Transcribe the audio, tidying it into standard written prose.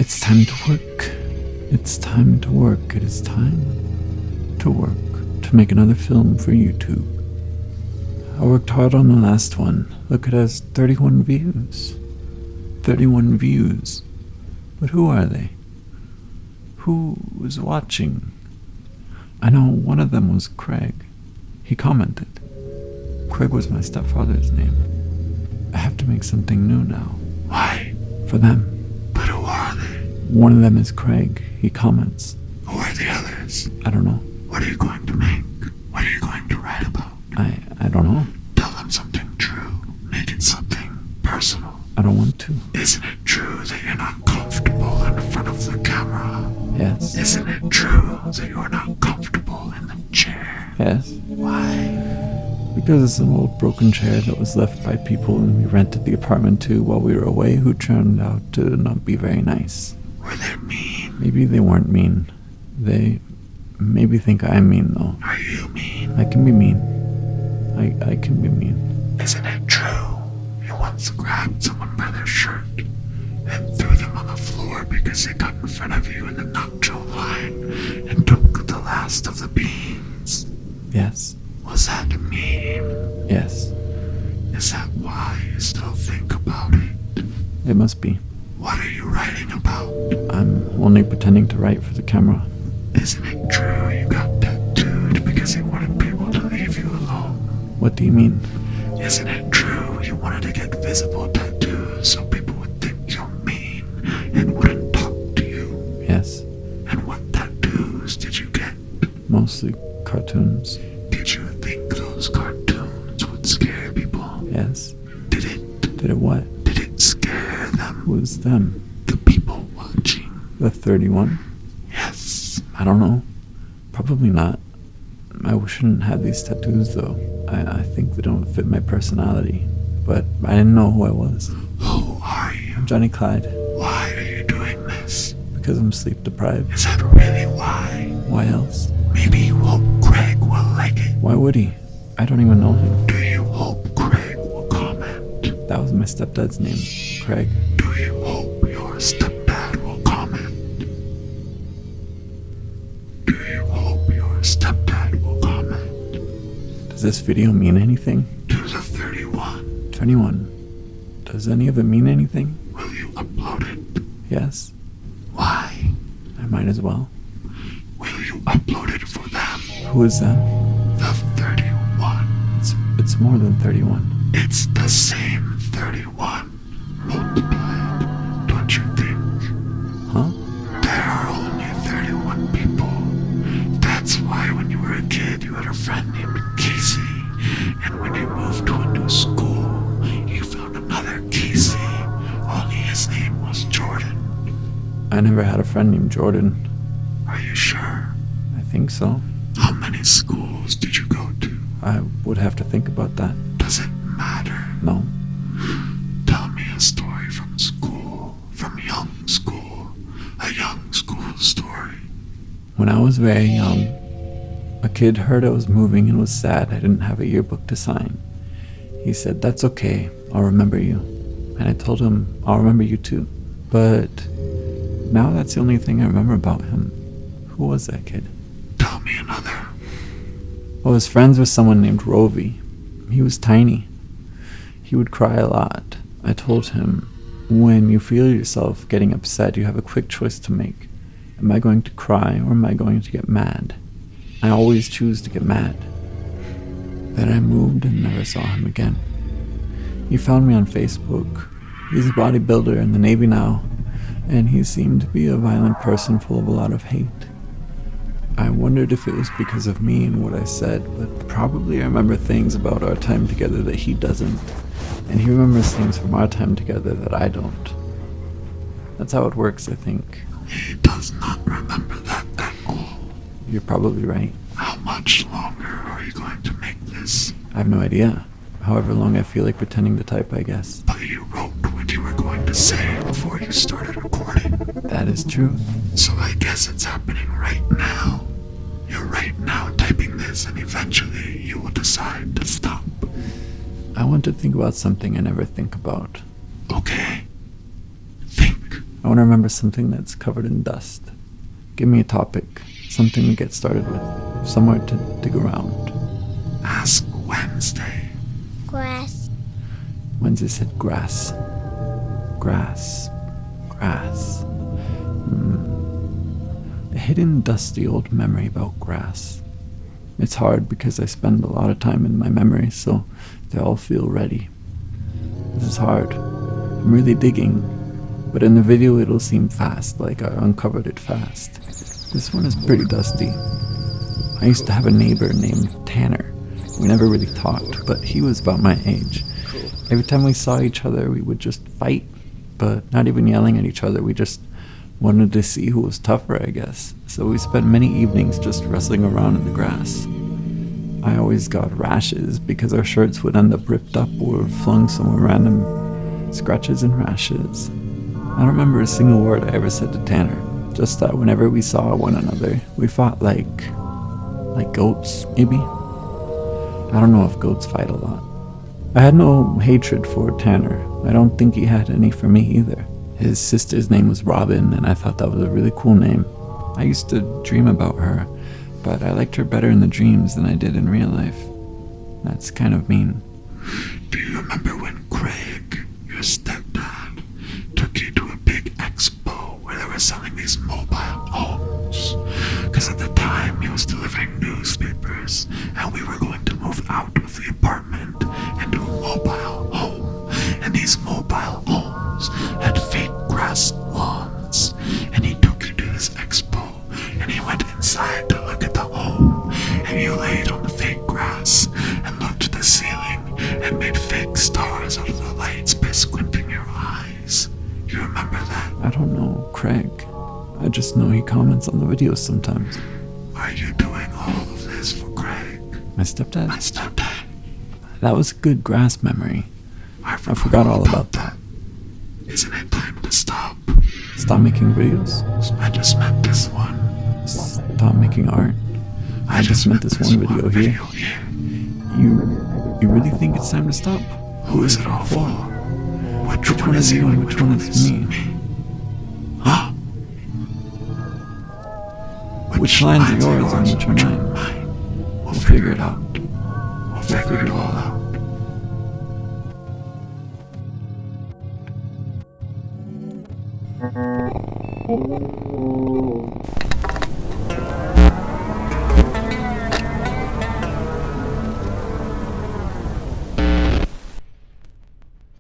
It's time to work. It's time to work. It is time to work to make another film for YouTube. I worked hard on the last one. Look, it has 31 views. 31 views. But who are they? Who is watching? I know one of them was Craig. He commented. Craig was my stepfather's name. I have to make something new now. Why? For them. But who are they? One of them is Craig. He comments. Who are the others? I don't know. What are you going to make? What are you going to write about? I don't know. Tell them something true. Make it something personal. I don't want to. Isn't it true that you're not comfortable in front of the camera? Yes. Isn't it true that you're not comfortable in the chair? Yes. Why? Because it's an old broken chair that was left by people and we rented the apartment to while we were away who turned out to not be very nice. Were they mean? Maybe they weren't mean. They maybe think I'm mean though. Are you mean? I can be mean. I can be mean. Isn't it true you once grabbed someone by their shirt and threw them on the floor because they got in front of you in the nacho line and took the last of the beans? Yes. Was that mean? Yes. Is that why you still think about it? It must be. What are you writing about? I'm only pretending to write for the camera. Isn't it true you got tattooed because you wanted people to leave you alone? What do you mean? Isn't it true you wanted to get visible tattoos so people would think you're mean and wouldn't talk to you? Yes. And what tattoos did you get? Mostly cartoons. Did you think those cartoons would scare people? Yes. Did it? Did it what? Did it scare them? Who's them? The people watching? The 31? Yes. I don't know. Probably not. I shouldn't have these tattoos though. I think they don't fit my personality. But I didn't know who I was. Who are you? I'm Johnny Clyde. Why are you doing this? Because I'm sleep deprived. Is that really why? Why else? Maybe you hope Craig will like it. Why would he? I don't even know him. Do you hope Craig will comment? That was my stepdad's name, Craig. Do you hope your stepdad will comment? Do you hope your stepdad will comment? Does this video mean anything? To the 31. 21. Does any of it mean anything? Will you upload it? Yes. Why? I might as well. Will you upload it for them? Who is them? The 31. It's more than 31. It's the same 31 multiplied, don't you think? Huh? There are only 31 people. That's why when you were a kid you had a friend named Casey. And when you moved to a new school, you found another Casey. Only his name was Jordan. I never had a friend named Jordan. Are you sure? I think so. How many schools did you go to? I would have to think about that. Does it matter? No. Tell me a story from school, from young school, a young school story. When I was very young, a kid heard I was moving and was sad I didn't have a yearbook to sign. He said, "That's okay, I'll remember you." And I told him, "I'll remember you too." But now that's the only thing I remember about him. Who was that kid? Tell me another. I was friends with someone named Rovi. He was tiny. He would cry a lot. I told him, when you feel yourself getting upset, you have a quick choice to make. Am I going to cry or am I going to get mad? I always choose to get mad. Then I moved and never saw him again. He found me on Facebook. He's a bodybuilder in the Navy now, and he seemed to be a violent person full of a lot of hate. I wondered if it was because of me and what I said, but probably I remember things about our time together that he doesn't, and he remembers things from our time together that I don't. That's how it works, I think. He does not remember that at all. You're probably right. How much longer are you going to make this? I have no idea. However long I feel like pretending to type, I guess. But you wrote what you were going to say before you started recording. That is true. So I guess it's happening right now. You're right now typing this and eventually you will decide to stop. I want to think about something I never think about. Okay. Think. I want to remember something that's covered in dust. Give me a topic, something to get started with, somewhere to dig around. Ask Wednesday. Grass. Wednesday said grass. Grass. Grass. A hidden, dusty old memory about grass. It's hard because I spend a lot of time in my memories, so they all feel ready. This is hard. I'm really digging, but in the video it'll seem fast, like I uncovered it fast. This one is pretty dusty. I used to have a neighbor named Tanner. We never really talked, but he was about my age. Every time we saw each other, we would just fight, but not even yelling at each other. We just wanted to see who was tougher, I guess. So we spent many evenings just wrestling around in the grass. I always got rashes because our shirts would end up ripped up or flung somewhere random. Scratches and rashes. I don't remember a single word I ever said to Tanner. Just that whenever we saw one another, we fought like goats, maybe? I don't know if goats fight a lot. I had no hatred for Tanner. I don't think he had any for me either. His sister's name was Robin, and I thought that was a really cool name. I used to dream about her, but I liked her better in the dreams than I did in real life. That's kind of mean. Do you remember when Craig, your stepdad, took you to a big expo where they were selling these mobile homes? Because at the time he was delivering newspapers, and we were going to move out of the apartment into a mobile home. And these mobile homes had fake grass lawns. And he took you to this expo, and he went inside to look at the home, and you laid on the fake grass and looked at the ceiling and made fake stars out of the lights by squinting your eyes. You remember that? I don't know Craig. I just know he comments on the videos sometimes. Are you doing all of this for Craig? My stepdad? My stepdad. That was a good grass memory. I forgot all about that. Isn't it time to stop? Stop making videos. I just meant this one. Stop making art. I just meant this one video here. You really think it's time to stop? Who is it all for? Which one is you and which one is me? Huh? Which lines are yours and which are mine? We'll figure it out. We'll figure it all out.